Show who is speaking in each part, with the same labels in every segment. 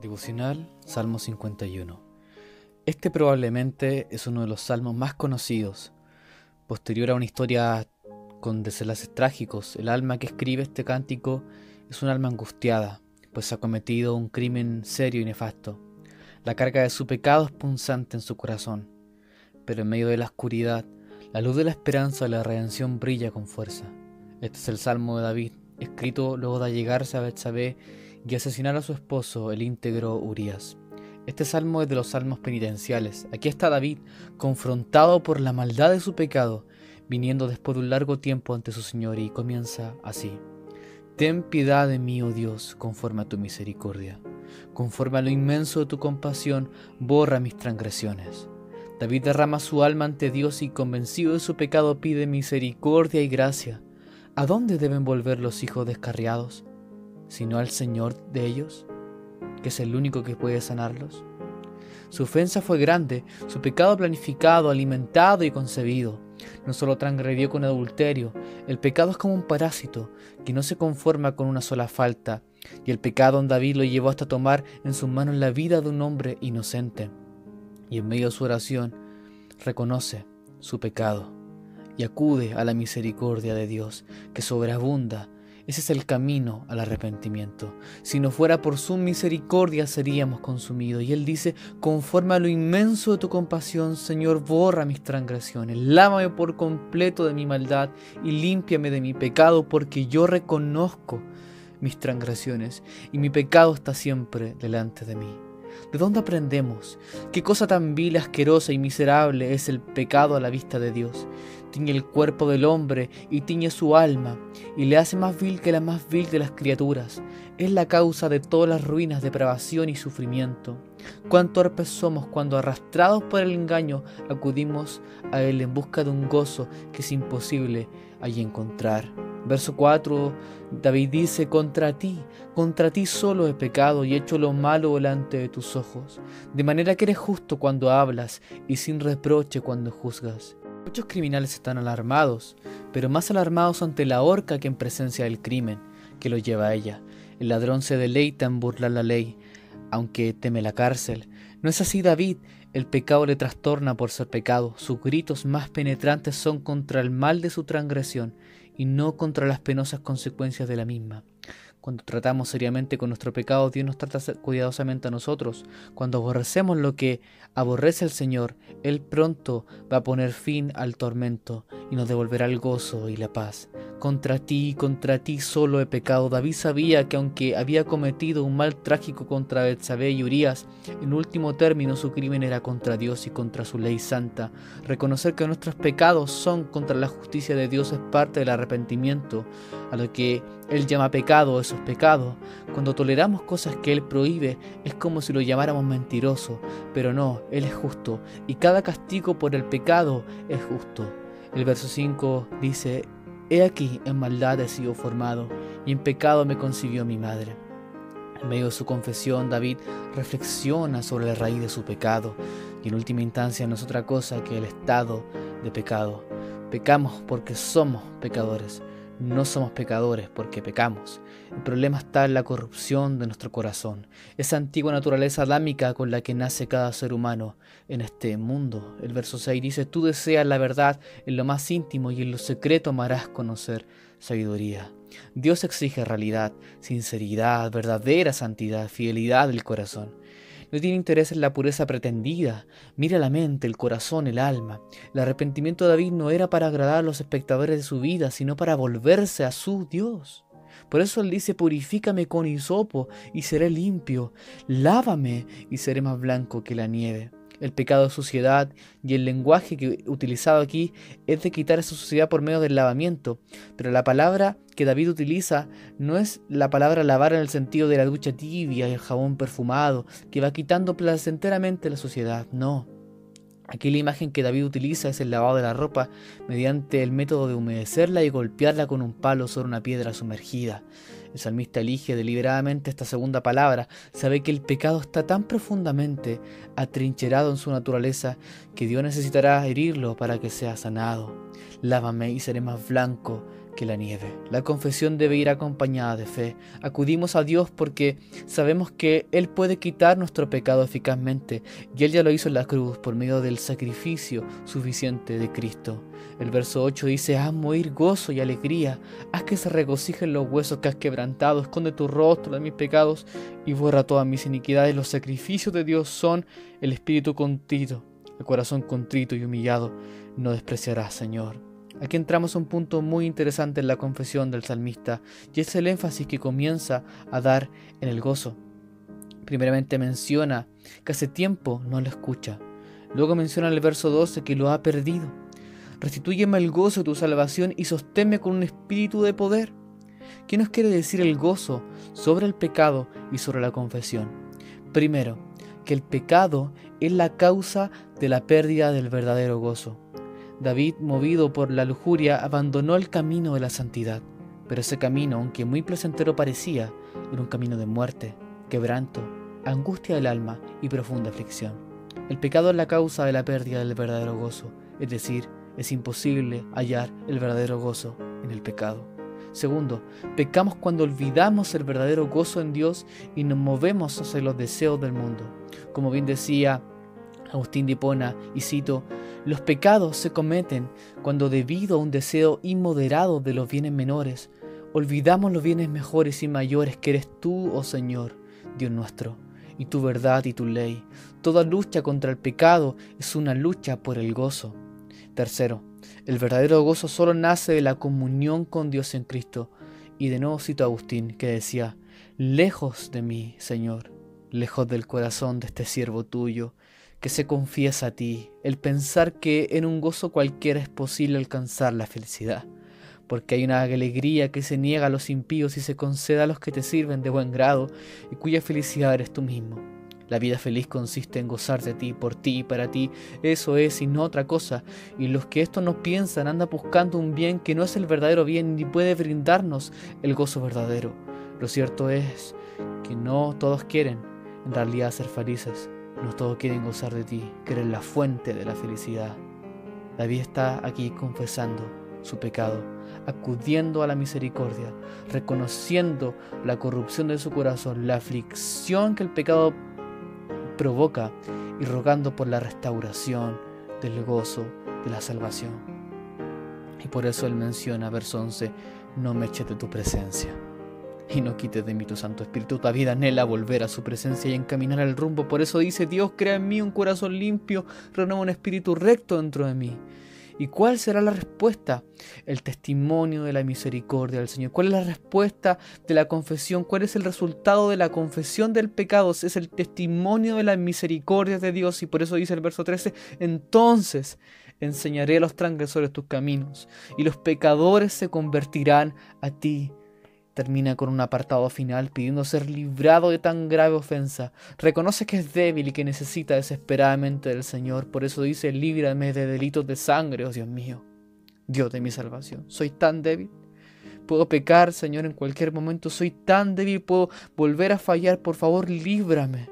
Speaker 1: Devocional, Salmo 51. Este probablemente es uno de los salmos más conocidos. Posterior a una historia con desenlaces trágicos, el alma que escribe este cántico es un alma angustiada, pues ha cometido un crimen serio y nefasto. La carga de su pecado es punzante en su corazón, pero en medio de la oscuridad, la luz de la esperanza de la redención brilla con fuerza. Este es el Salmo de David, escrito luego de allegarse a Betsabé y asesinar a su esposo, el íntegro Urías. Este salmo es de los salmos penitenciales. Aquí está David, confrontado por la maldad de su pecado, viniendo después de un largo tiempo ante su Señor, y comienza así: Ten piedad de mí, oh Dios, conforme a tu misericordia. Conforme a lo inmenso de tu compasión, borra mis transgresiones. David derrama su alma ante Dios y, convencido de su pecado, pide misericordia y gracia. ¿A dónde deben volver los hijos descarriados, sino al Señor de ellos, que es el único que puede sanarlos? Su ofensa fue grande, su pecado planificado, alimentado y concebido. No solo transgredió con adulterio, el pecado es como un parásito que no se conforma con una sola falta, y el pecado en David lo llevó hasta tomar en sus manos la vida de un hombre inocente. Y en medio de su oración reconoce su pecado y acude a la misericordia de Dios, que sobreabunda. Ese es el camino al arrepentimiento. Si no fuera por su misericordia seríamos consumidos. Y él dice: conforme a lo inmenso de tu compasión, Señor, borra mis transgresiones, lávame por completo de mi maldad y límpiame de mi pecado, porque yo reconozco mis transgresiones y mi pecado está siempre delante de mí. ¿De dónde aprendemos qué cosa tan vil, asquerosa y miserable es el pecado a la vista de Dios? Tiñe el cuerpo del hombre y tiñe su alma, y le hace más vil que la más vil de las criaturas. Es la causa de todas las ruinas, depravación y sufrimiento. Cuán torpes somos cuando, arrastrados por el engaño, acudimos a él en busca de un gozo que es imposible allí encontrar. Verso 4, David dice: contra ti solo he pecado y he hecho lo malo delante de tus ojos, de manera que eres justo cuando hablas y sin reproche cuando juzgas. Muchos criminales están alarmados, pero más alarmados ante la horca que en presencia del crimen que lo lleva a ella. El ladrón se deleita en burlar la ley, aunque teme la cárcel. No es así David. El pecado le trastorna por ser pecado. Sus gritos más penetrantes son contra el mal de su transgresión y no contra las penosas consecuencias de la misma. Cuando tratamos seriamente con nuestro pecado, Dios nos trata cuidadosamente a nosotros. Cuando aborrecemos lo que aborrece el Señor, Él pronto va a poner fin al tormento y nos devolverá el gozo y la paz. Contra ti solo he pecado. David sabía que aunque había cometido un mal trágico contra Betsabé y Urías, en último término su crimen era contra Dios y contra su ley santa. Reconocer que nuestros pecados son contra la justicia de Dios es parte del arrepentimiento. A lo que Él llama pecado, esos pecados. Cuando toleramos cosas que Él prohíbe, es como si lo llamáramos mentiroso, pero no, Él es justo, y cada castigo por el pecado es justo. El verso 5 dice: He aquí, en maldad he sido formado, y en pecado me concibió mi madre. En medio de su confesión, David reflexiona sobre la raíz de su pecado, y en última instancia no es otra cosa que el estado de pecado. Pecamos porque somos pecadores. No somos pecadores porque pecamos. El problema está en la corrupción de nuestro corazón, esa antigua naturaleza adámica con la que nace cada ser humano en este mundo. El verso 6 dice: Tú deseas la verdad en lo más íntimo y en lo secreto me harás conocer sabiduría. Dios exige realidad, sinceridad, verdadera santidad, fidelidad del corazón. No tiene interés en la pureza pretendida. Mira la mente, el corazón, el alma. El arrepentimiento de David no era para agradar a los espectadores de su vida, sino para volverse a su Dios. Por eso él dice: purifícame con hisopo y seré limpio. Lávame y seré más blanco que la nieve. El pecado es suciedad, y el lenguaje que utilizado aquí es de quitar esa suciedad por medio del lavamiento. Pero la palabra que David utiliza no es la palabra lavar en el sentido de la ducha tibia y el jabón perfumado, que va quitando placenteramente la suciedad. No. Aquí la imagen que David utiliza es el lavado de la ropa mediante el método de humedecerla y golpearla con un palo sobre una piedra sumergida. El salmista elige deliberadamente esta segunda palabra. Sabe que el pecado está tan profundamente atrincherado en su naturaleza que Dios necesitará herirlo para que sea sanado. Lávame y seré más blanco que la nieve. La confesión debe ir acompañada de fe. Acudimos a Dios porque sabemos que Él puede quitar nuestro pecado eficazmente, y Él ya lo hizo en la cruz por medio del sacrificio suficiente de Cristo. El verso 8 dice: haz morir gozo y alegría, haz que se regocijen los huesos que has quebrantado, esconde tu rostro de mis pecados y borra todas mis iniquidades. Los sacrificios de Dios son el espíritu contrito, el corazón contrito y humillado no despreciarás, Señor. Aquí entramos a un punto muy interesante en la confesión del salmista, y es el énfasis que comienza a dar en el gozo. Primeramente menciona que hace tiempo no lo escucha. Luego menciona en el verso 12 que lo ha perdido. Restitúyeme el gozo de tu salvación y sosténme con un espíritu de poder. ¿Qué nos quiere decir el gozo sobre el pecado y sobre la confesión? Primero, que el pecado es la causa de la pérdida del verdadero gozo. David, movido por la lujuria, abandonó el camino de la santidad, pero ese camino, aunque muy placentero parecía, era un camino de muerte, quebranto, angustia del alma y profunda aflicción. El pecado es la causa de la pérdida del verdadero gozo, es decir, es imposible hallar el verdadero gozo en el pecado. Segundo, pecamos cuando olvidamos el verdadero gozo en Dios y nos movemos hacia los deseos del mundo. Como bien decía Agustín de Hipona, y cito: los pecados se cometen cuando, debido a un deseo inmoderado de los bienes menores, olvidamos los bienes mejores y mayores que eres tú, oh Señor, Dios nuestro, y tu verdad y tu ley. Toda lucha contra el pecado es una lucha por el gozo. Tercero, el verdadero gozo solo nace de la comunión con Dios en Cristo. Y de nuevo cito a Agustín, que decía: lejos de mí, Señor, lejos del corazón de este siervo tuyo, que se confiesa a ti, el pensar que en un gozo cualquiera es posible alcanzar la felicidad, porque hay una alegría que se niega a los impíos y se concede a los que te sirven de buen grado, y cuya felicidad eres tú mismo. La vida feliz consiste en gozar de ti, por ti y para ti, eso es y no otra cosa, y los que esto no piensan andan buscando un bien que no es el verdadero bien ni puede brindarnos el gozo verdadero. Lo cierto es que no todos quieren en realidad ser felices. No todos quieren gozar de ti, que eres la fuente de la felicidad. David está aquí confesando su pecado, acudiendo a la misericordia, reconociendo la corrupción de su corazón, la aflicción que el pecado provoca y rogando por la restauración del gozo de la salvación. Y por eso él menciona, verso 11, no me eches de tu presencia y no quites de mí tu Santo Espíritu. David anhela volver a su presencia y encaminar el rumbo. Por eso dice: Dios, crea en mí un corazón limpio, renueva un espíritu recto dentro de mí. ¿Y cuál será la respuesta? El testimonio de la misericordia del Señor. ¿Cuál es la respuesta de la confesión? ¿Cuál es el resultado de la confesión del pecado? Es el testimonio de la misericordia de Dios. Y por eso dice el verso 13, entonces enseñaré a los transgresores tus caminos y los pecadores se convertirán a ti. Termina con un apartado final pidiendo ser librado de tan grave ofensa. Reconoce que es débil y que necesita desesperadamente del Señor. Por eso dice: líbrame de delitos de sangre, oh Dios mío, Dios de mi salvación. Soy tan débil. Puedo pecar, Señor, en cualquier momento. Soy tan débil, puedo volver a fallar. Por favor, líbrame.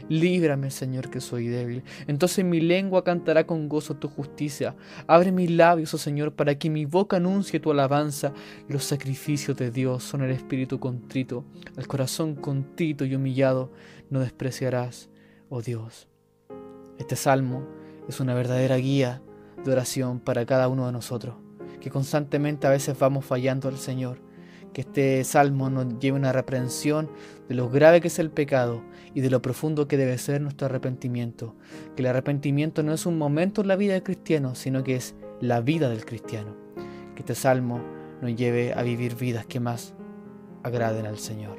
Speaker 1: Líbrame, Señor, que soy débil. Entonces mi lengua cantará con gozo tu justicia. Abre mis labios, oh Señor, para que mi boca anuncie tu alabanza. Los sacrificios de Dios son el espíritu contrito. El corazón contrito y humillado no despreciarás, oh Dios. Este salmo es una verdadera guía de oración para cada uno de nosotros, que constantemente a veces vamos fallando al Señor. Que este salmo nos lleve una reprensión de lo grave que es el pecado y de lo profundo que debe ser nuestro arrepentimiento. Que el arrepentimiento no es un momento en la vida del cristiano, sino que es la vida del cristiano. Que este salmo nos lleve a vivir vidas que más agraden al Señor.